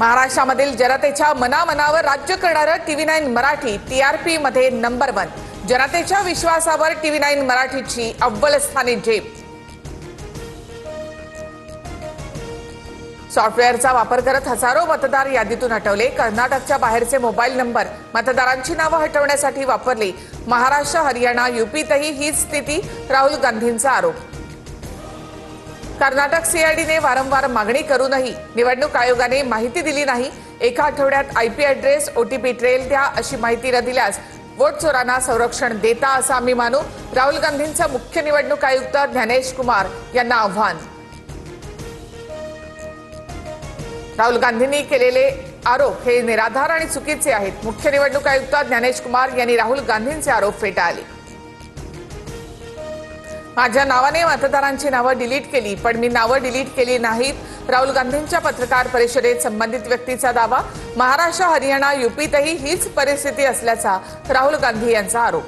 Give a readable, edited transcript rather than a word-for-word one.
महाराष्ट्रामधील जनतेच्या मनामनावर राज्य करणारं TV9 मराठी TRP मध्ये नंबर 1. जनतेच्या विश्वासावर TV9 मराठीची अव्वल स्थानी झेप. सॉफ्टवेअरचा वापर करत हजारो मतदार यादीतून हटवले. कर्नाटकच्या बाहेरचे मोबाईल नंबर मतदारांची नावं हटवण्यासाठी वापरले. महाराष्ट्र, हरियाणा, UPतही हीच स्थिती. राहुल गांधींचा आरोप. कर्नाटक CIDने वारंवार मागणी करूनही निवडणूक आयोगाने माहिती दिली नाही. एका आठवड्यात IP ॲड्रेस, OTP ट्रेल द्या अशी माहिती न दिल्यास वोट चोरांना संरक्षण देता असं आम्ही मानू. राहुल गांधींचं मुख्य निवडणूक आयुक्त ज्ञानेश कुमार यांना आव्हान. राहुल गांधींनी केलेले आरोप हे निराधार आणि चुकीचे आहेत. मुख्य निवडणूक आयुक्त ज्ञानेश कुमार यांनी राहुल गांधींचे आरोप फेटाळले. माझ्या नावाने मतदारांची नावं डिलीट केली, पण मी नावं डिलीट केली नाहीत. राहुल गांधींच्या पत्रकार परिषदेत संबंधित व्यक्तीचा दावा. महाराष्ट्र, हरियाणा, UPतही हीच परिस्थिती असल्याचा राहुल गांधी यांचा आरोप.